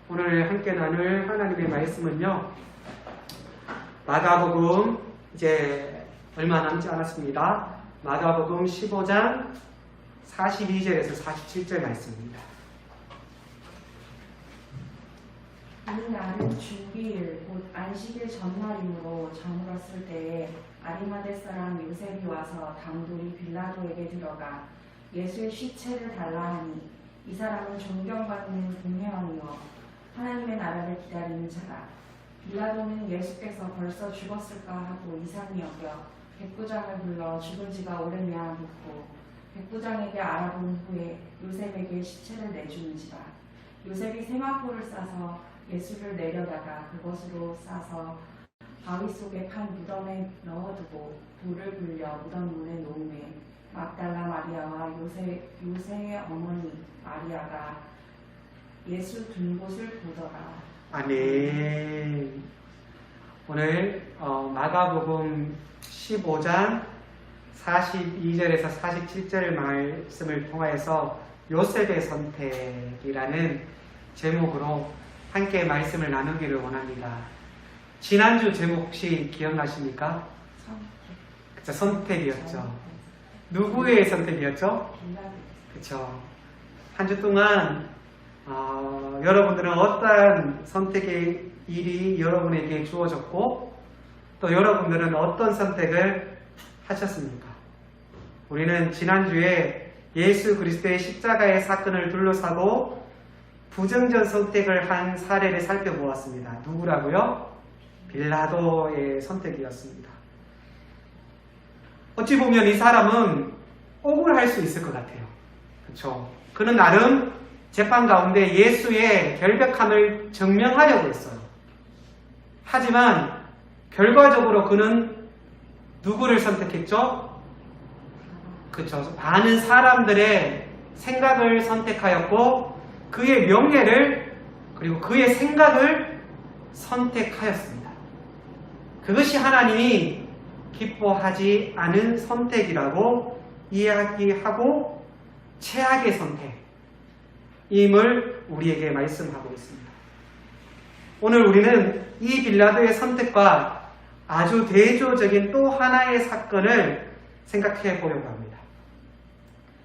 오늘 함께 나눌 하나님의 말씀은요, 마가복음 이제 얼마 남지 않았습니다. 마가복음 15장 42절에서 47절 말씀입니다. 이날은 주기일 곧 안식일 전날이므로 저물었을 때에 아리마대 사람 요셉이 와서 당돌이 빌라도에게 들어가 예수의 시체를 달라 하니 이 사람은 존경받는 공회원이요 하나님의 나라를 기다리는 자라. 빌라도는 예수께서 벌써 죽었을까 하고 이상히 여겨 백부장을 불러 죽은 지가 오래냐 묻고 백부장에게 알아본 후에 요셉에게 시체를 내주는지라. 요셉이 세마포를 싸서 예수를 내려다가 그것으로 싸서 바위 속에 판 무덤에 넣어두고 돌을 굴려 무덤 문에 놓음에 막달라 마리아와 요새의 어머니 마리아가 예수 둔 곳을 보더라. 아멘. 오늘 마가복음 15장 42절에서 47절 말씀을 통하여서 요셉의 선택이라는 제목으로 함께 말씀을 나누기를 원합니다. 지난주 제목 혹시 기억나십니까? 그쵸, 선택이었죠. 누구의 선택이었죠? 그쵸. 한 주 동안 여러분들은 어떠한 선택의 일이 여러분에게 주어졌고 또 여러분들은 어떤 선택을 하셨습니까? 우리는 지난주에 예수 그리스도의 십자가의 사건을 둘러싸고 부정적 선택을 한 사례를 살펴보았습니다. 누구라고요? 빌라도의 선택이었습니다. 어찌 보면 이 사람은 억울할 수 있을 것 같아요. 그렇죠? 그는 나름 재판 가운데 예수의 결백함을 증명하려고 했어요. 하지만 결과적으로 그는 누구를 선택했죠? 그렇죠. 많은 사람들의 생각을 선택하였고 그의 명예를 그리고 그의 생각을 선택하였습니다. 그것이 하나님이 기뻐하지 않은 선택이라고 이야기하고 최악의 선택임을 우리에게 말씀하고 있습니다. 오늘 우리는 이 빌라도의 선택과 아주 대조적인 또 하나의 사건을 생각해 보려고 합니다.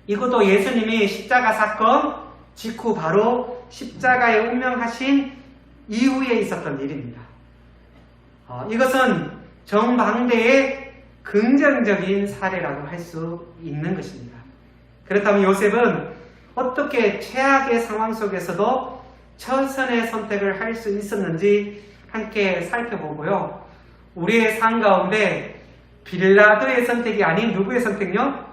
이것도 예수님이 십자가 사건 직후 바로 십자가에 운명하신 이후에 있었던 일입니다. 이것은 정방대의 긍정적인 사례라고 할 수 있는 것입니다. 그렇다면 요셉은 어떻게 최악의 상황 속에서도 최선의 선택을 할 수 있었는지 함께 살펴보고요. 우리의 삶 가운데 빌라도의 선택이 아닌 누구의 선택요?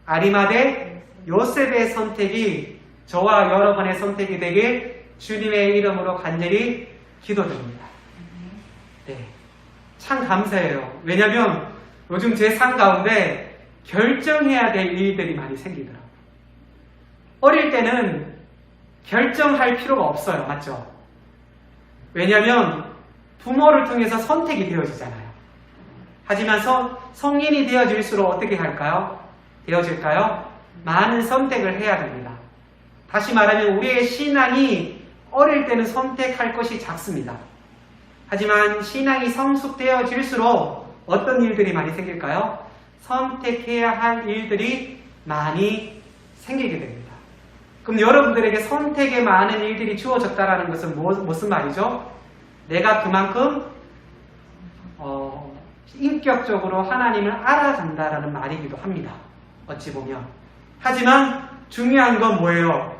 아리마대 요셉의 선택이 저와 여러분의 선택이 되길 주님의 이름으로 간절히 기도드립니다. 네, 참 감사해요. 왜냐하면 요즘 제 삶 가운데 결정해야 될 일들이 많이 생기더라고요. 어릴 때는 결정할 필요가 없어요. 맞죠? 왜냐하면 부모를 통해서 선택이 되어지잖아요. 하지만 성인이 되어질수록 어떻게 할까요? 되어질까요? 많은 선택을 해야 됩니다. 다시 말하면 우리의 신앙이 어릴 때는 선택할 것이 작습니다. 하지만 신앙이 성숙되어질수록 어떤 일들이 많이 생길까요? 선택해야 할 일들이 많이 생기게 됩니다. 그럼 여러분들에게 선택에 많은 일들이 주어졌다는 것은 무슨 말이죠? 내가 그만큼 인격적으로 하나님을 알아간다라는 말이기도 합니다. 어찌 보면. 하지만 중요한 건 뭐예요?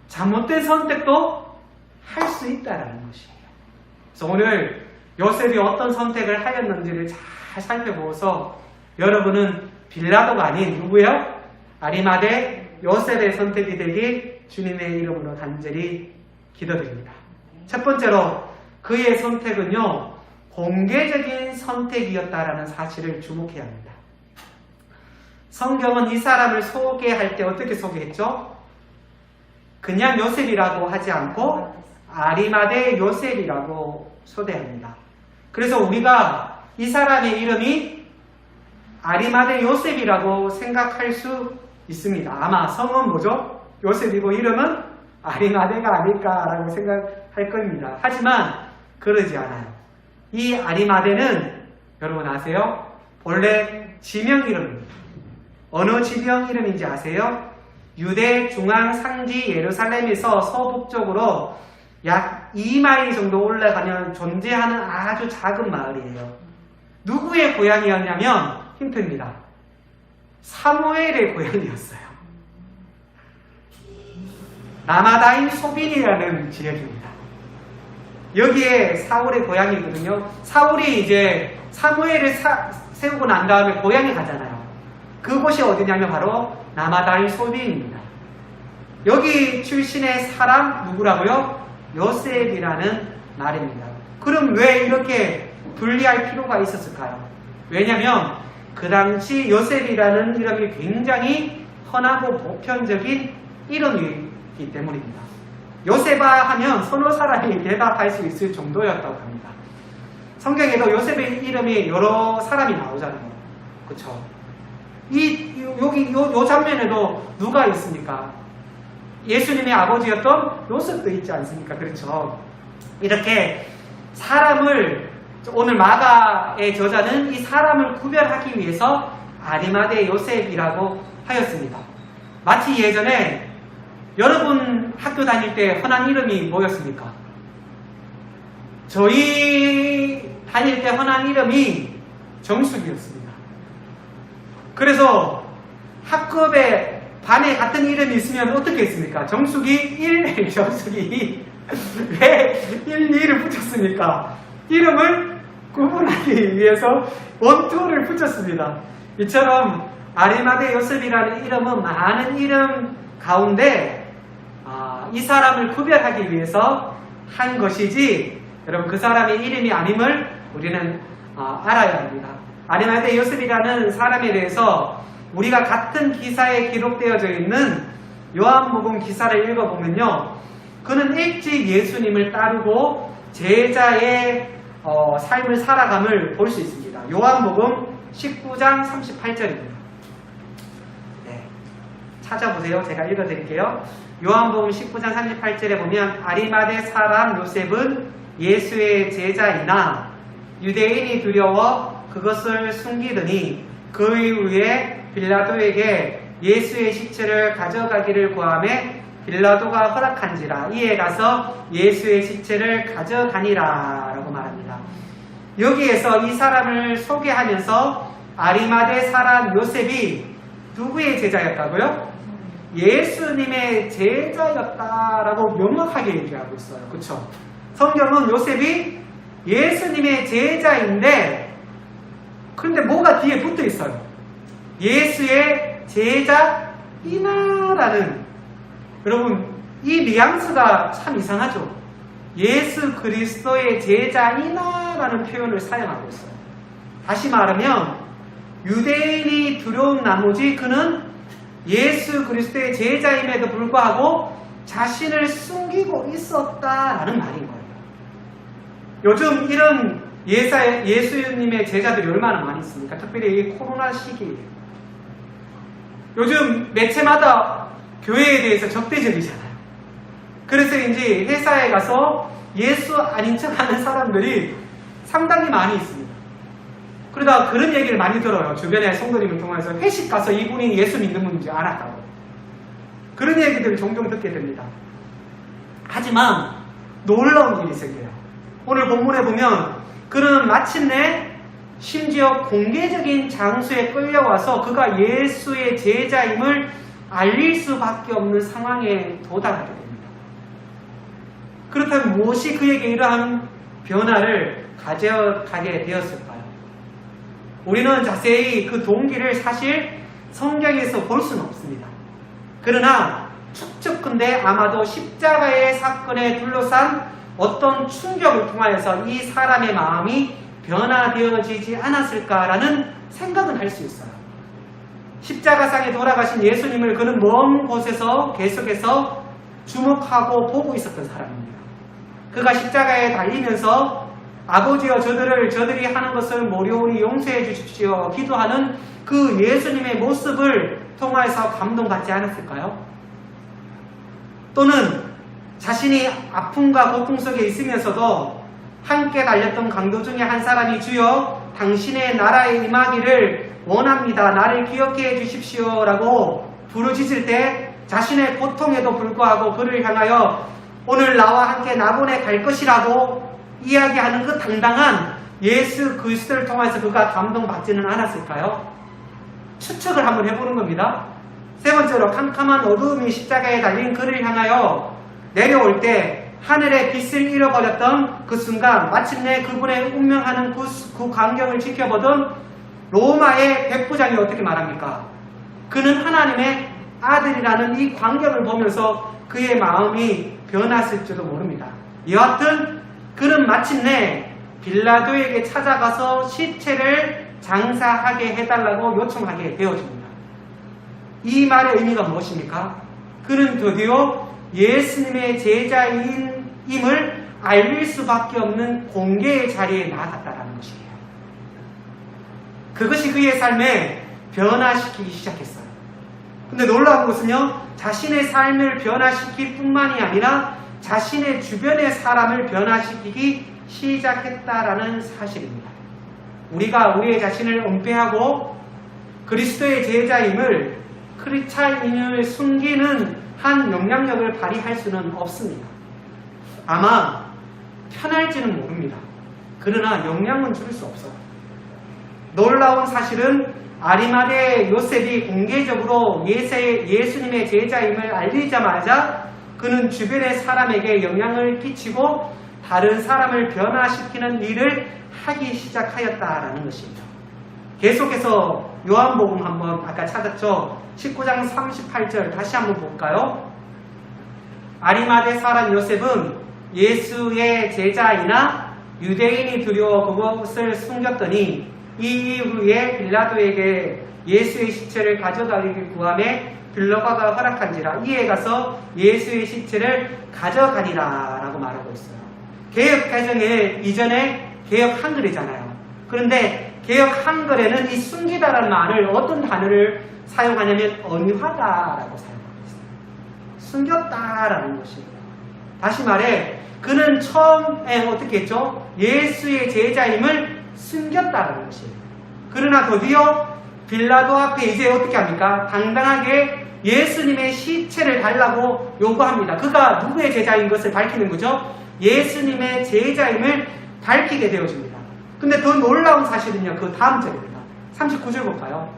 잘못된 선택도 할 수 있다라는 것이에요. 그래서 오늘 요셉이 어떤 선택을 하였는지를 잘 살펴보아서 여러분은 빌라도가 아닌 누구예요? 아리마대 요셉의 선택이 되길 주님의 이름으로 간절히 기도드립니다. 첫 번째로 그의 선택은요, 공개적인 선택이었다라는 사실을 주목해야 합니다. 성경은 이 사람을 소개할 때 어떻게 소개했죠? 그냥 요셉이라고 하지 않고 아리마대 요셉이라고 소개합니다. 그래서 우리가 이 사람의 이름이 아리마대 요셉이라고 생각할 수 있습니다. 아마 성은 뭐죠? 요셉이고 이름은 아리마대가 아닐까라고 생각할 겁니다. 하지만 그러지 않아요. 이 아리마대는 여러분 아세요? 본래 지명 이름입니다. 어느 지명 이름인지 아세요? 유대 중앙 상지 예루살렘에서 서북쪽으로 약 2마일 정도 올라가면 존재하는 아주 작은 마을이에요. 누구의 고향이었냐면 힌트입니다. 사무엘의 고향이었어요. 라마다임 소빈이라는 지역입니다. 여기에 사울의 고향이거든요. 사울이 이제 사무엘을 세우고 난 다음에 고향에 가잖아요. 그곳이 어디냐면 바로 라마다임 소빈입니다. 여기 출신의 사람 누구라고요? 요셉이라는 말입니다. 그럼 왜 이렇게 분리할 필요가 있었을까요? 왜냐하면 그 당시 요셉이라는 이름이 굉장히 흔하고 보편적인 이름이기 때문입니다. 요셉아 하면 서너 사람이 대답할 수 있을 정도였다고 합니다. 성경에도 요셉의 이름이 여러 사람이 나오잖아요. 그렇죠? 여기 요 장면에도 누가 있습니까? 예수님의 아버지였던 요셉도 있지 않습니까? 그렇죠? 이렇게 사람을 오늘 마가의 저자는 이 사람을 구별하기 위해서 아리마대 요셉이라고 하였습니다. 마치 예전에 여러분 학교 다닐 때 흔한 이름이 뭐였습니까? 저희 다닐 때 흔한 이름이 정숙이었습니다. 그래서 학급에 반에 같은 이름이 있으면 어떻게 했습니까? 정숙이 1, 정숙이 2. 왜 1, 2를 붙였습니까? 이름을 구분하기 위해서 원투를 붙였습니다. 이처럼 아리마대 요셉이라는 이름은 많은 이름 가운데 이 사람을 구별하기 위해서 한 것이지 여러분 그 사람의 이름이 아님을 우리는 알아야 합니다. 아리마대 요셉이라는 사람에 대해서 우리가 같은 기사에 기록되어져 있는 요한복음 기사를 읽어보면요. 그는 일찍 예수님을 따르고 제자의 삶을 살아감을 볼 수 있습니다. 요한복음 19장 38절입니다. 네, 찾아보세요. 제가 읽어드릴게요. 요한복음 19장 38절에 보면 아리마대 사람 요셉은 예수의 제자이나 유대인이 두려워 그것을 숨기더니 그 이후에 빌라도에게 예수의 시체를 가져가기를 구하매 빌라도가 허락한지라 이에 가서 예수의 시체를 가져가니라 라고 말합니다. 여기에서 이 사람을 소개하면서 아리마대 사람 요셉이 누구의 제자였다고요? 예수님의 제자였다라고 명확하게 얘기하고 있어요. 그렇죠? 성경은 요셉이 예수님의 제자인데 그런데 뭐가 뒤에 붙어 있어요? 예수의 제자이나라는 여러분 이 뉘앙스가 참 이상하죠? 예수 그리스도의 제자이나라는 표현을 사용하고 있어요. 다시 말하면 유대인이 두려운 나머지 그는 예수 그리스도의 제자임에도 불구하고 자신을 숨기고 있었다라는 말인 거예요. 요즘 이런 예수님의 제자들이 얼마나 많이 있습니까? 특별히 이 코로나 시기에 요즘 매체마다 교회에 대해서 적대적이잖아요. 그래서 이제 회사에 가서 예수 아닌 척하는 사람들이 상당히 많이 있습니다. 그러다가 그런 얘기를 많이 들어요. 주변의 성도님을 통해서 회식 가서 이분이 예수 믿는 분인지 알았다고. 그런 얘기들을 종종 듣게 됩니다. 하지만 놀라운 일이 생겨요. 오늘 본문에 보면 그는 마침내 심지어 공개적인 장소에 끌려와서 그가 예수의 제자임을 알릴 수밖에 없는 상황에 도달하게 됩니다. 그렇다면 무엇이 그에게 이러한 변화를 가져가게 되었을까요? 우리는 자세히 그 동기를 사실 성경에서 볼 수는 없습니다. 그러나 추측컨대 아마도 십자가의 사건에 둘러싼 어떤 충격을 통하여서 이 사람의 마음이 변화되어지지 않았을까라는 생각은 할 수 있어요. 십자가상에 돌아가신 예수님을 그는 먼 곳에서 계속해서 주목하고 보고 있었던 사람입니다. 그가 십자가에 달리면서 아버지여 저들이 하는 것을 모료히 용서해 주십시오 기도하는 그 예수님의 모습을 통해서 감동받지 않았을까요? 또는 자신이 아픔과 고통 속에 있으면서도 함께 달렸던 강도 중에 한 사람이 주여 당신의 나라에 임하기를 원합니다. 나를 기억해 해 주십시오 라고 부르짖을 때 자신의 고통에도 불구하고 그를 향하여 오늘 나와 함께 낙원에 갈 것이라고 이야기하는 그 당당한 예수 그리스도를 통해서 그가 감동받지는 않았을까요? 추측을 한번 해보는 겁니다. 세 번째로 캄캄한 어두움이 십자가에 달린 그를 향하여 내려올 때 하늘의 빛을 잃어버렸던 그 순간 마침내 그분의 운명하는 그 광경을 지켜보던 로마의 백부장이 어떻게 말합니까? 그는 하나님의 아들이라는 이 광경을 보면서 그의 마음이 변했을지도 모릅니다. 여하튼 그는 마침내 빌라도에게 찾아가서 시체를 장사하게 해달라고 요청하게 되어집니다. 이 말의 의미가 무엇입니까? 그는 드디어 예수님의 제자임을 알릴 수밖에 없는 공개의 자리에 나아갔다는 것이에요. 그것이 그의 삶에 변화시키기 시작했어요. 근데 놀라운 것은요, 자신의 삶을 변화시킬 뿐만이 아니라 자신의 주변의 사람을 변화시키기 시작했다라는 사실입니다. 우리가 우리의 자신을 은폐하고 그리스도의 제자임을 크리스찬임을 숨기는 한 영향력을 발휘할 수는 없습니다. 아마 편할지는 모릅니다. 그러나 영향은 줄 수 없어요. 놀라운 사실은 아리마대 요셉이 공개적으로 예수님의 제자임을 알리자마자 그는 주변의 사람에게 영향을 끼치고 다른 사람을 변화시키는 일을 하기 시작하였다라는 것이죠. 계속해서 요한복음 한번 아까 찾았죠? 19장 38절 다시 한번 볼까요? 아리마대 사람 요셉은 예수의 제자이나 유대인이 두려워 그것을 숨겼더니 이 이후에 빌라도에게 예수의 시체를 가져가기를 구하매 빌라도가 허락한지라 이에 가서 예수의 시체를 가져가니라 라고 말하고 있어요. 개역 개정에 이전에 개역 한글이잖아요. 그런데 개역 한글에는 이 숨기다라는 말을 어떤 단어를 사용하냐면 언유하다라고 사용하고 있어요. 숨겼다라는 것입니다. 다시 말해 그는 처음에 어떻게 했죠? 예수의 제자임을 숨겼다라는 것이에요. 그러나 드디어 빌라도 앞에 이제 어떻게 합니까? 당당하게 예수님의 시체를 달라고 요구합니다. 그가 누구의 제자인 것을 밝히는 거죠? 예수님의 제자임을 밝히게 되어집니다. 근데 더 놀라운 사실은요, 그 다음 절입니다. 39절 볼까요?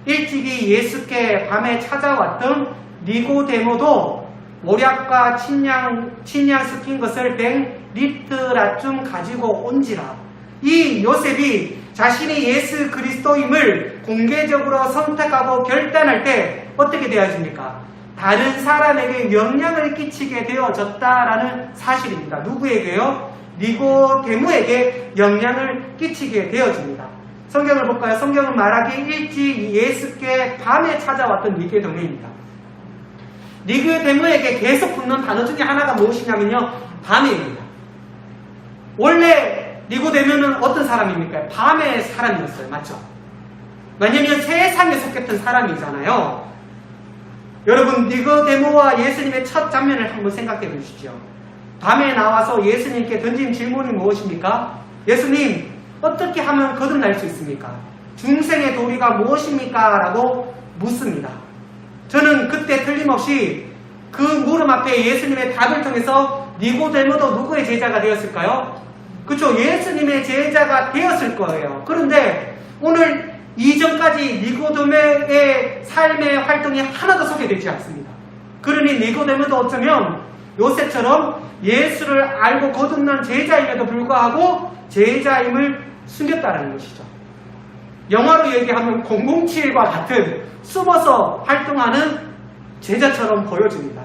일찍이 예수께 밤에 찾아왔던 니고데모도 모략과 침량 섞인 것을 100리트라쯤 가지고 온지라. 이 요셉이 자신이 예수 그리스도임을 공개적으로 선택하고 결단할 때 어떻게 되어집니까? 다른 사람에게 영향을 끼치게 되어졌다라는 사실입니다. 누구에게요? 니고데모에게 영향을 끼치게 되어집니다. 성경을 볼까요? 성경은 말하기 일찍 예수께 밤에 찾아왔던 니고데모입니다. 니고데모에게 계속 붙는 단어 중에 하나가 무엇이냐면요, 밤입니다. 원래 니고데모는 어떤 사람입니까? 밤의 사람이었어요. 맞죠? 왜냐면 세상에 속했던 사람이잖아요. 여러분, 니고데모와 예수님의 첫 장면을 한번 생각해 보십시오. 밤에 나와서 예수님께 던진 질문이 무엇입니까? 예수님, 어떻게 하면 거듭날 수 있습니까? 중생의 도리가 무엇입니까? 라고 묻습니다. 저는 그때 틀림없이 그 물음 앞에 예수님의 답을 통해서 니고데모도 누구의 제자가 되었을까요? 그렇죠. 예수님의 제자가 되었을 거예요. 그런데 오늘 이전까지 니고데모의 삶의 활동이 하나도 소개되지 않습니다. 그러니 니고데모도 어쩌면 요셉처럼 예수를 알고 거듭난 제자임에도 불구하고 제자임을 숨겼다는 것이죠. 영화로 얘기하면 007과 같은 숨어서 활동하는 제자처럼 보여집니다.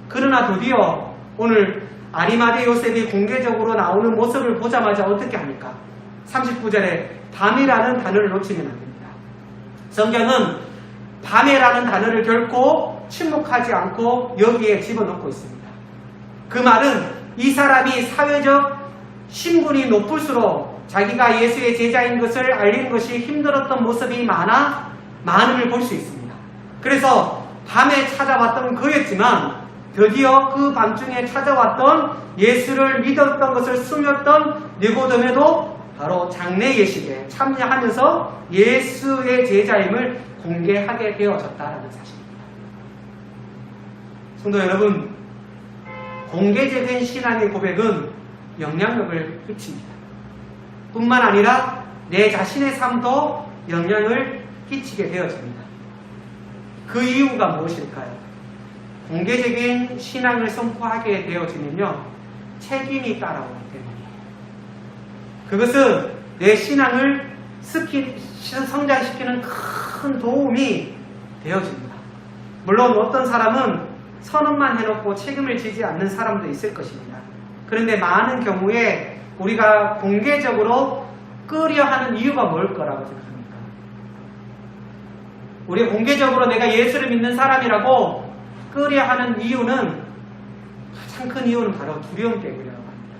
그러나 드디어 오늘 아리마대 요셉이 공개적으로 나오는 모습을 보자마자 어떻게 합니까? 39절에 밤이라는 단어를 놓치면 안 됩니다. 성경은 밤이라는 단어를 결코 침묵하지 않고 여기에 집어넣고 있습니다. 그 말은 이 사람이 사회적 신분이 높을수록 자기가 예수의 제자인 것을 알리는 것이 힘들었던 모습이 많음을 볼 수 있습니다. 그래서 밤에 찾아왔던 그였지만 드디어 그 밤중에 찾아왔던 예수를 믿었던 것을 숨겼던 니고데모도 바로 장래 예식에 참여하면서 예수의 제자임을 공개하게 되어졌다는 사실입니다. 성도 여러분, 공개적인 신앙의 고백은 영향력을 끼칩니다. 뿐만 아니라 내 자신의 삶도 영향을 끼치게 되어집니다. 그 이유가 무엇일까요? 공개적인 신앙을 선포하게 되어지면요, 책임이 따라오기 때문이에요. 그것은 내 신앙을 성장시키는 큰 도움이 되어집니다. 물론 어떤 사람은 선언만 해놓고 책임을 지지 않는 사람도 있을 것입니다. 그런데 많은 경우에 우리가 공개적으로 끄려하는 이유가 뭘 거라고 생각합니까? 우리가 공개적으로 내가 예수를 믿는 사람이라고 끄려하는 이유는, 가장 큰 이유는 바로 두려움 때문이라고 합니다.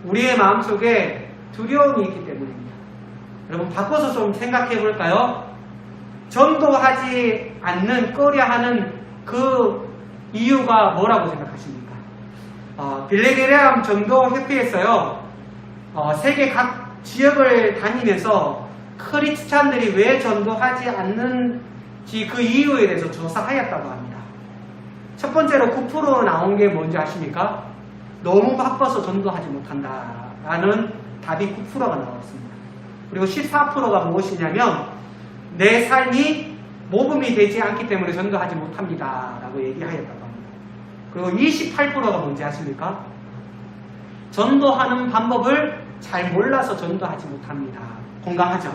우리의 마음속에 두려움이 있기 때문입니다. 여러분, 바꿔서 좀 생각해 볼까요? 전도하지 않는, 끄려하는 그 이유가 뭐라고 생각하십니까? 빌리그레암 전도협회에서요, 세계 각 지역을 다니면서 크리스찬들이 왜 전도하지 않는지 그 이유에 대해서 조사하였다고 합니다. 첫 번째로 9% 나온 게 뭔지 아십니까? 너무 바빠서 전도하지 못한다라는 답이 9%가 나왔습니다. 그리고 14%가 무엇이냐면 내 삶이 모범이 되지 않기 때문에 전도하지 못합니다 라고 얘기하였다고 합니다. 그리고 28%가 뭔지 아십니까? 전도하는 방법을 잘 몰라서 전도하지 못합니다. 공감하죠?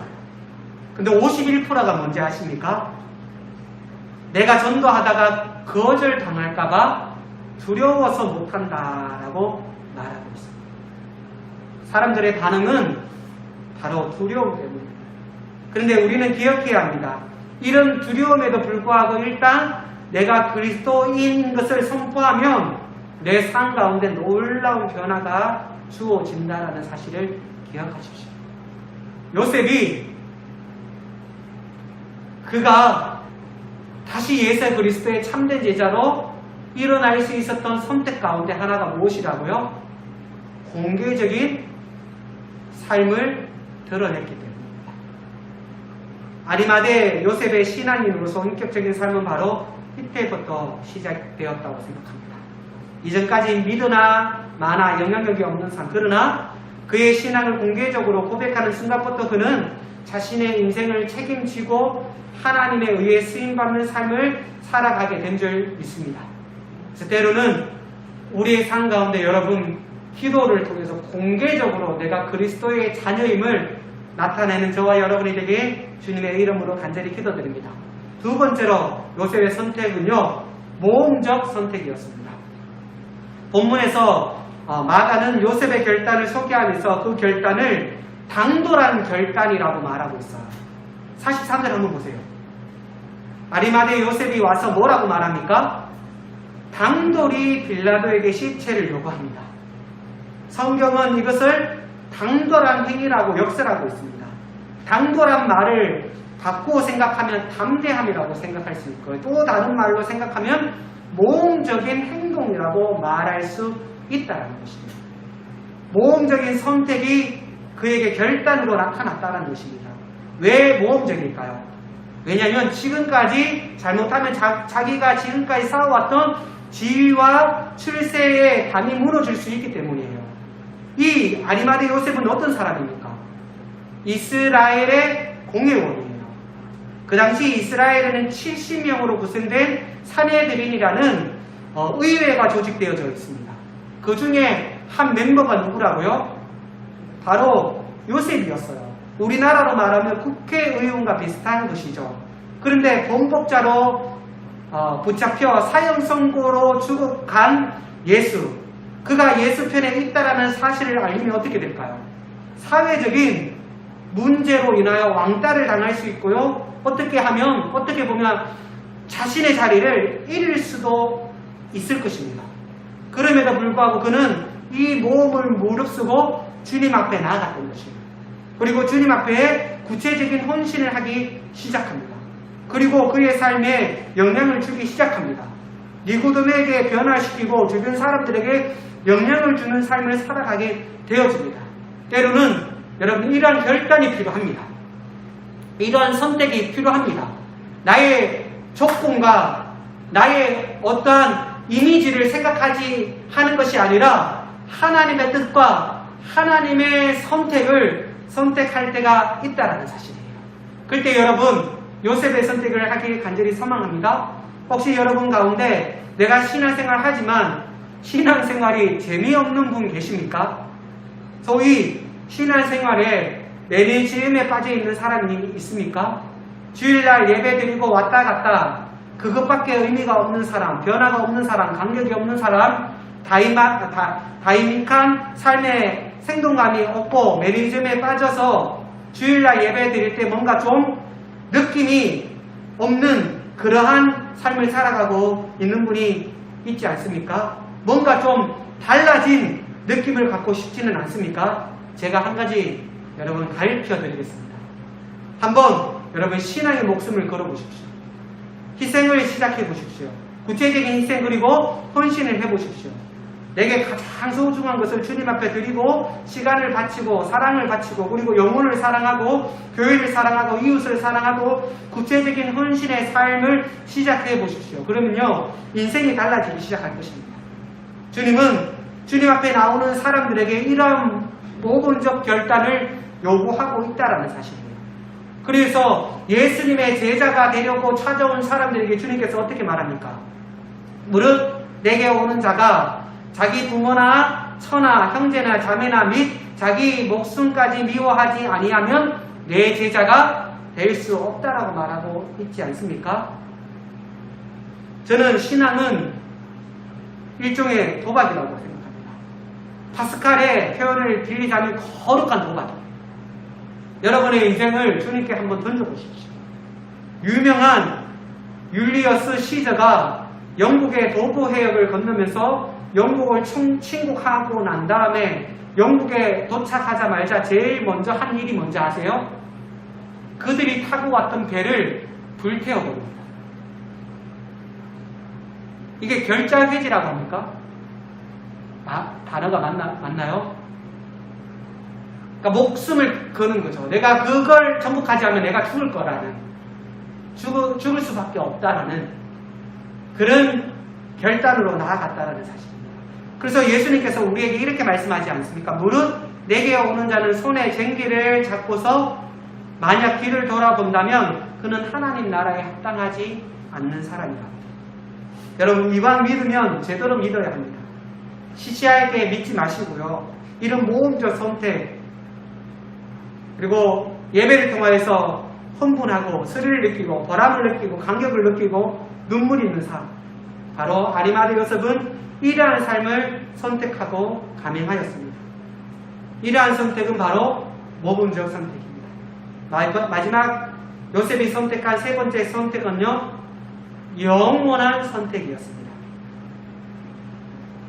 근데 51%가 뭔지 아십니까? 내가 전도하다가 거절 당할까봐 두려워서 못한다라고 말하고 있습니다. 사람들의 반응은 바로 두려움 때문입니다. 그런데 우리는 기억해야 합니다. 이런 두려움에도 불구하고 일단 내가 그리스도인 것을 선포하면 내 삶 가운데 놀라운 변화가 주어진다는 사실을 기억하십시오. 요셉이 그가 다시 예수 그리스도의 참된 제자로 일어날 수 있었던 선택 가운데 하나가 무엇이라고요? 공개적인 삶을 드러냈기 때문입니다. 아리마대 요셉의 신앙인으로서 인격적인 삶은 바로 이때부터 시작되었다고 생각합니다. 이전까지 믿으나 마나 영향력이 없는 삶, 그러나 그의 신앙을 공개적으로 고백하는 순간부터 그는 자신의 인생을 책임지고 하나님에 의해 쓰임받는 삶을 살아가게 된 줄 믿습니다. 그래서 때로는 우리의 삶 가운데 여러분, 기도를 통해서 공개적으로 내가 그리스도의 자녀임을 나타내는 저와 여러분이 되게 주님의 이름으로 간절히 기도드립니다. 두 번째로 요셉의 선택은요, 모험적 선택이었습니다. 본문에서 마가는 요셉의 결단을 소개하면서 그 결단을 당돌한 결단이라고 말하고 있어요. 43절 한번 보세요. 아리마대 요셉이 와서 뭐라고 말합니까? 당돌이 빌라도에게 시체를 요구합니다. 성경은 이것을 당돌한 행위라고 역설하고 있습니다. 당돌한 말을 바꾸어 생각하면 담대함이라고 생각할 수 있고요. 또 다른 말로 생각하면 모험적인 행동이라고 말할 수 있다는 것입니다. 모험적인 선택이 그에게 결단으로 나타났다는 것입니다. 왜 모험적일까요? 왜냐하면 지금까지 잘못하면 자기가 지금까지 쌓아왔던 지위와 출세의 담이 무너질 수 있기 때문이에요. 이 아리마대 요셉은 어떤 사람입니까? 이스라엘의 공회원이에요. 그 당시 이스라엘에는 70명으로 구성된 사내들인이라는 의회가 조직되어져 있습니다. 그 중에 한 멤버가 누구라고요? 바로 요셉이었어요. 우리나라로 말하면 국회의원과 비슷한 것이죠. 그런데 범법자로 붙잡혀 사형 선고로 죽어간 예수, 그가 예수 편에 있다라는 사실을 알리면 어떻게 될까요? 사회적인 문제로 인하여 왕따를 당할 수 있고요. 어떻게 보면 자신의 자리를 잃을 수도 있을 것입니다. 그럼에도 불구하고 그는 이 모험을 무릅쓰고 주님 앞에 나아갔던 것입니다. 그리고 주님 앞에 구체적인 헌신을 하기 시작합니다. 그리고 그의 삶에 영향을 주기 시작합니다. 니고데모에게 변화시키고 주변 사람들에게 영향을 주는 삶을 살아가게 되어집니다. 때로는 여러분 이러한 결단이 필요합니다. 이러한 선택이 필요합니다. 나의 조건과 나의 어떠한 이미지를 생각하지 하는 것이 아니라 하나님의 뜻과 하나님의 선택을 선택할 때가 있다는 사실이에요. 그때 여러분 요셉의 선택을 하길 간절히 소망합니다. 혹시 여러분 가운데 내가 신앙생활 하지만 신앙생활이 재미없는 분 계십니까? 소위 신앙생활에 매니즘에 빠져있는 사람이 있습니까? 주일날 예배드리고 왔다 갔다 그것밖에 의미가 없는 사람, 변화가 없는 사람, 간격이 없는 사람, 다이믹한 삶의 생동감이 없고 매니즘에 빠져서 주일날 예배드릴 때 뭔가 좀 느낌이 없는 그러한 삶을 살아가고 있는 분이 있지 않습니까? 뭔가 좀 달라진 느낌을 갖고 싶지는 않습니까? 제가 한 가지 여러분 가르쳐 드리겠습니다. 한번 여러분 신앙의 목숨을 걸어 보십시오. 희생을 시작해 보십시오. 구체적인 희생 그리고 헌신을 해 보십시오. 내게 가장 소중한 것을 주님 앞에 드리고 시간을 바치고 사랑을 바치고 그리고 영혼을 사랑하고 교회를 사랑하고 이웃을 사랑하고 구체적인 헌신의 삶을 시작해 보십시오. 그러면요 인생이 달라지기 시작할 것입니다. 주님은 주님 앞에 나오는 사람들에게 이러한 모범적 결단을 요구하고 있다는 사실이에요. 그래서 예수님의 제자가 되려고 찾아온 사람들에게 주님께서 어떻게 말합니까? 무릇 내게 오는 자가 자기 부모나 처나 형제나 자매나 및 자기 목숨까지 미워하지 아니하면 내 제자가 될 수 없다라고 말하고 있지 않습니까? 저는 신앙은 일종의 도박이라고 생각합니다. 파스칼의 표현을 빌리자면 거룩한 도박입니다. 여러분의 인생을 주님께 한번 던져보십시오. 유명한 율리어스 시저가 영국의 도보 해역을 건너면서 영국을 침공하고 난 다음에 영국에 도착하자마자 제일 먼저 한 일이 뭔지 아세요? 그들이 타고 왔던 배를 불태워버립니다. 이게 결자회지라고 합니까? 단어가 맞나요? 그러니까 목숨을 거는 거죠. 내가 그걸 정복하지 않으면 내가 죽을 거라는, 죽을 수밖에 없다라는 그런 결단으로 나아갔다라는 사실입니다. 그래서 예수님께서 우리에게 이렇게 말씀하지 않습니까? 무릇 내게 오는 자는 손에 쟁기를 잡고서 만약 뒤를 돌아본다면 그는 하나님 나라에 합당하지 않는 사람이다. 여러분 이왕 믿으면 제대로 믿어야 합니다. 시시하게 믿지 마시고요. 이런 모험적 선택 그리고 예배를 통하여서 흥분하고 스릴을 느끼고 보람을 느끼고 감격을 느끼고 눈물이 있는 삶, 바로 아리마대 요셉은 이러한 삶을 선택하고 감행하였습니다. 이러한 선택은 바로 모범적 선택입니다. 마지막 요셉이 선택한 세 번째 선택은요, 영원한 선택이었습니다.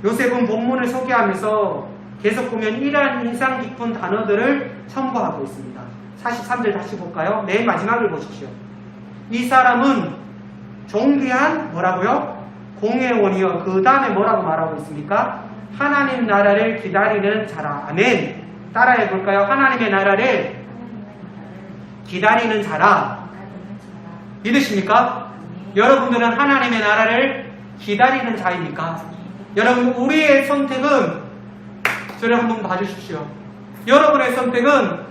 요셉은 본문을 소개하면서 계속 보면 이러한 인상 깊은 단어들을 첨부하고 있습니다. 43절 다시 볼까요? 맨 마지막을 보십시오. 이 사람은 존귀한 뭐라고요? 공회원이요. 그 다음에 뭐라고 말하고 있습니까? 하나님 나라를 기다리는 자라. 아멘. 따라해 볼까요? 하나님의 나라를 기다리는 자라. 믿으십니까? 여러분들은 하나님의 나라를 기다리는 자입니까? 여러분 우리의 선택은 저를 한번 봐주십시오. 여러분의 선택은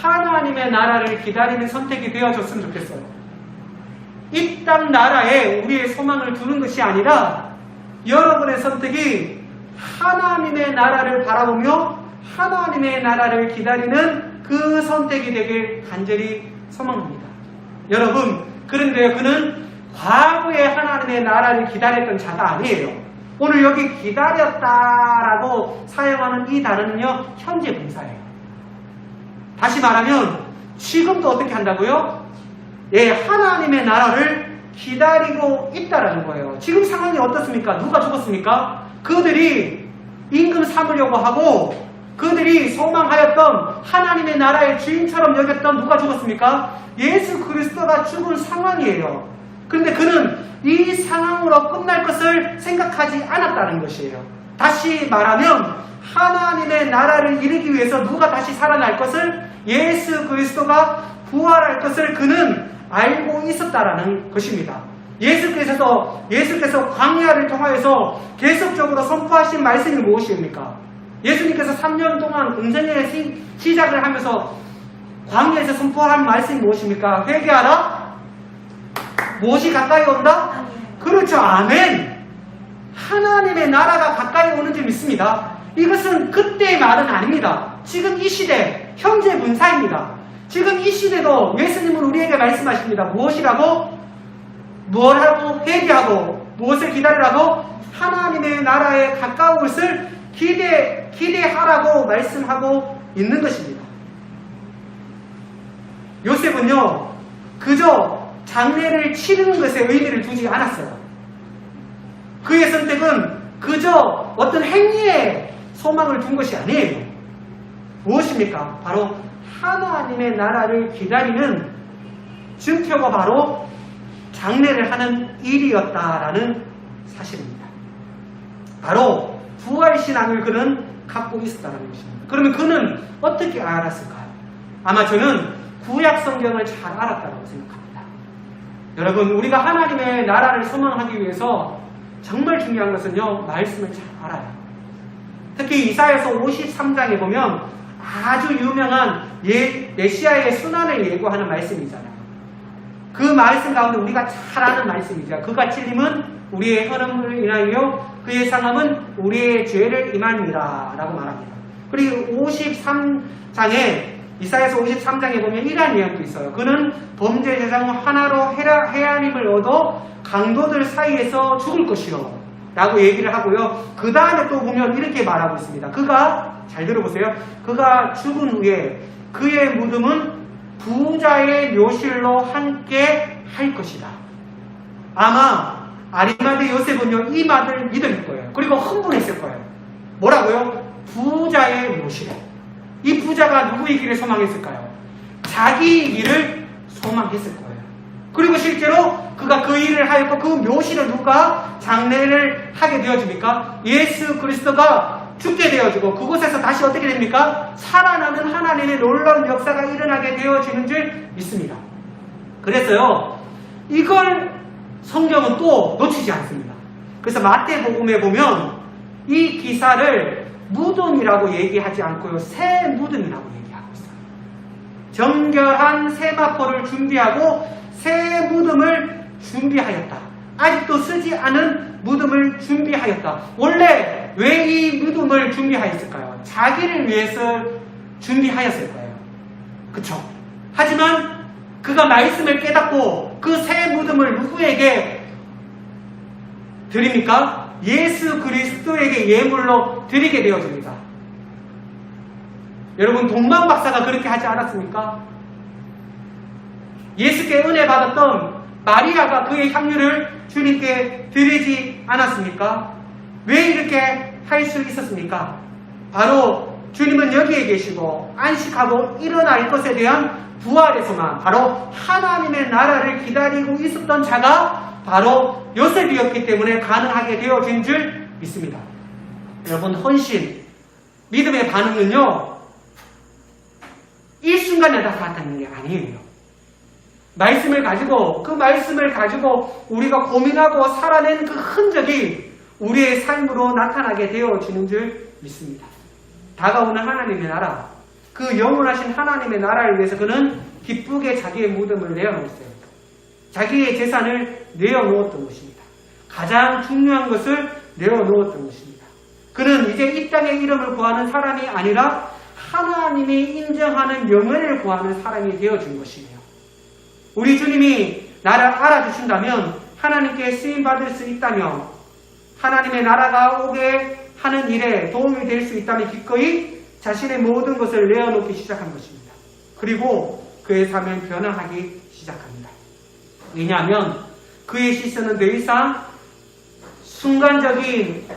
하나님의 나라를 기다리는 선택이 되어줬으면 좋겠어요. 이 땅 나라에 우리의 소망을 두는 것이 아니라 여러분의 선택이 하나님의 나라를 바라보며 하나님의 나라를 기다리는 그 선택이 되길 간절히 소망합니다. 여러분, 그런데 그는 과거에 하나님의 나라를 기다렸던 자가 아니에요. 오늘 여기 기다렸다라고 사용하는 이 단어는요, 현재 분사예요. 다시 말하면 지금도 어떻게 한다고요? 예, 하나님의 나라를 기다리고 있다라는 거예요. 지금 상황이 어떻습니까? 누가 죽었습니까? 그들이 임금 삼으려고 하고 그들이 소망하였던 하나님의 나라의 주인처럼 여겼던 누가 죽었습니까? 예수 그리스도가 죽은 상황이에요. 그런데 그는 이 상황으로 끝날 것을 생각하지 않았다는 것이에요. 다시 말하면 하나님의 나라를 이루기 위해서 누가 다시 살아날 것을, 예수 그리스도가 부활할 것을 그는 알고 있었다라는 것입니다. 예수께서 광야를 통하여서 계속적으로 선포하신 말씀이 무엇입니까? 예수님께서 3년 동안 공생의 시작을 하면서 광야에서 선포한 말씀이 무엇입니까? 회개하라? 무엇이 가까이 온다? 그렇죠. 아멘. 하나님의 나라가 가까이 오는 줄 믿습니다. 이것은 그때의 말은 아닙니다. 지금 이 시대, 현재 분사입니다. 지금 이 시대도 예수님은 우리에게 말씀하십니다. 무엇이라고? 무엇하고? 회개하고. 무엇을 기다리라고? 하나님의 나라에 가까운 것을 기대하라고 말씀하고 있는 것입니다. 요셉은요, 그저 장례를 치르는 것에 의미를 두지 않았어요. 그의 선택은 그저 어떤 행위에 소망을 둔 것이 아니에요. 무엇입니까? 바로 하나님의 나라를 기다리는 증표가 바로 장례를 하는 일이었다라는 사실입니다. 바로 부활신앙을 그는 갖고 있었다는 것입니다. 그러면 그는 어떻게 알았을까요? 아마 저는 구약 성경을 잘 알았다고 생각합니다. 여러분, 우리가 하나님의 나라를 소망하기 위해서 정말 중요한 것은요, 말씀을 잘 알아요. 특히 이사야서 53장에 보면 아주 유명한 메시아의 순환을 예고하는 말씀이잖아요. 그 말씀 가운데 우리가 잘 아는 말씀이죠. 그가 찔림은 우리의 허름을 인하여 그의 상함은 우리의 죄를 임함이라 라고 말합니다. 그리고 53장에 이사야서 53장에 보면 이러한 내용도 있어요. 그는 범죄 대상 하나로 해안임을 얻어 강도들 사이에서 죽을 것이요 라고 얘기를 하고요. 그 다음에 또 보면 이렇게 말하고 있습니다. 그가, 잘 들어보세요. 그가 죽은 후에 그의 무덤은 부자의 묘실로 함께 할 것이다. 아마 아리마대 요셉은요, 이 말을 믿을 거예요. 그리고 흥분했을 거예요. 뭐라고요? 부자의 묘실에. 이 부자가 누구이기를 소망했을까요? 자기 일을 소망했을 거예요. 그리고 실제로 그가 그 일을 하였고 그 묘실을 누가 장례를 하게 되어집니까? 예수 그리스도가 죽게 되어지고 그곳에서 다시 어떻게 됩니까? 살아나는 하나님의 놀라운 역사가 일어나게 되어지는 줄 믿습니다. 그래서요, 이걸 성경은 또 놓치지 않습니다. 그래서 마태복음에 보면 이 기사를 무덤이라고 얘기하지 않고요, 새 무덤이라고 얘기하고 있어요. 정결한 세마포를 준비하고 새 무덤을 준비하였다. 아직도 쓰지 않은 무덤을 준비하였다. 원래 왜 이 무덤을 준비하였을까요? 자기를 위해서 준비하였을 거예요. 그쵸? 하지만 그가 말씀을 깨닫고 그 새 무덤을 누구에게 드립니까? 예수 그리스도에게 예물로 드리게 되어집니다. 여러분, 동방 박사가 그렇게 하지 않았습니까? 예수께 은혜 받았던 마리아가 그의 향유를 주님께 드리지 않았습니까? 왜 이렇게 할 수 있었습니까? 바로 주님은 여기에 계시고 안식하고 일어날 것에 대한 부활의 소망, 바로 하나님의 나라를 기다리고 있었던 자가 바로 요셉이었기 때문에 가능하게 되어진 줄 믿습니다. 여러분, 헌신, 믿음의 반응은요, 일순간에 나타나는 게 아니에요. 말씀을 가지고, 그 말씀을 가지고 우리가 고민하고 살아낸 그 흔적이 우리의 삶으로 나타나게 되어지는 줄 믿습니다. 다가오는 하나님의 나라, 그 영원하신 하나님의 나라를 위해서 그는 기쁘게 자기의 무덤을 내어놓았어요. 자기의 재산을 내어놓았던 것입니다. 가장 중요한 것을 내어놓았던 것입니다. 그는 이제 이 땅의 이름을 구하는 사람이 아니라 하나님이 인정하는 명예를 구하는 사람이 되어진 것이에요. 우리 주님이 나를 알아주신다면, 하나님께 쓰임받을 수 있다면, 하나님의 나라가 오게 하는 일에 도움이 될 수 있다면 기꺼이 자신의 모든 것을 내어놓기 시작한 것입니다. 그리고 그의 삶은 변화하기 시작합니다. 왜냐하면 그의 시선은 더 이상 순간적인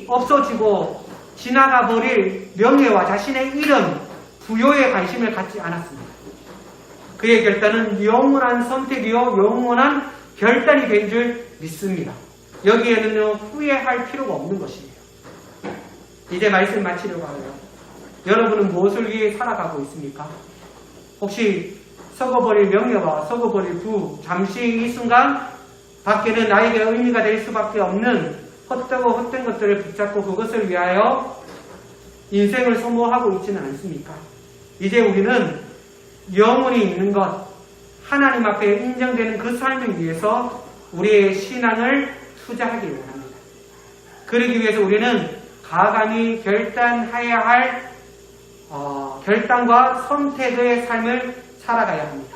없어지고 지나가 버릴 명예와 자신의 이름, 부여에 관심을 갖지 않았습니다. 그의 결단은 영원한 선택이요 영원한 결단이 된 줄 믿습니다. 여기에는 후회할 필요가 없는 것이에요. 이제 말씀 마치려고 하고요. 여러분은 무엇을 위해 살아가고 있습니까? 혹시 썩어버릴 명예와 썩어버릴 부, 잠시 이 순간 밖에는 나에게 의미가 될 수밖에 없는 헛되고 헛된 것들을 붙잡고 그것을 위하여 인생을 소모하고 있지는 않습니까? 이제 우리는 영원히 있는 것, 하나님 앞에 인정되는 그 삶을 위해서 우리의 신앙을 투자하기 원합니다. 그러기 위해서 우리는 가감히 결단해야 할 결단과 선택의 삶을 살아가야 합니다.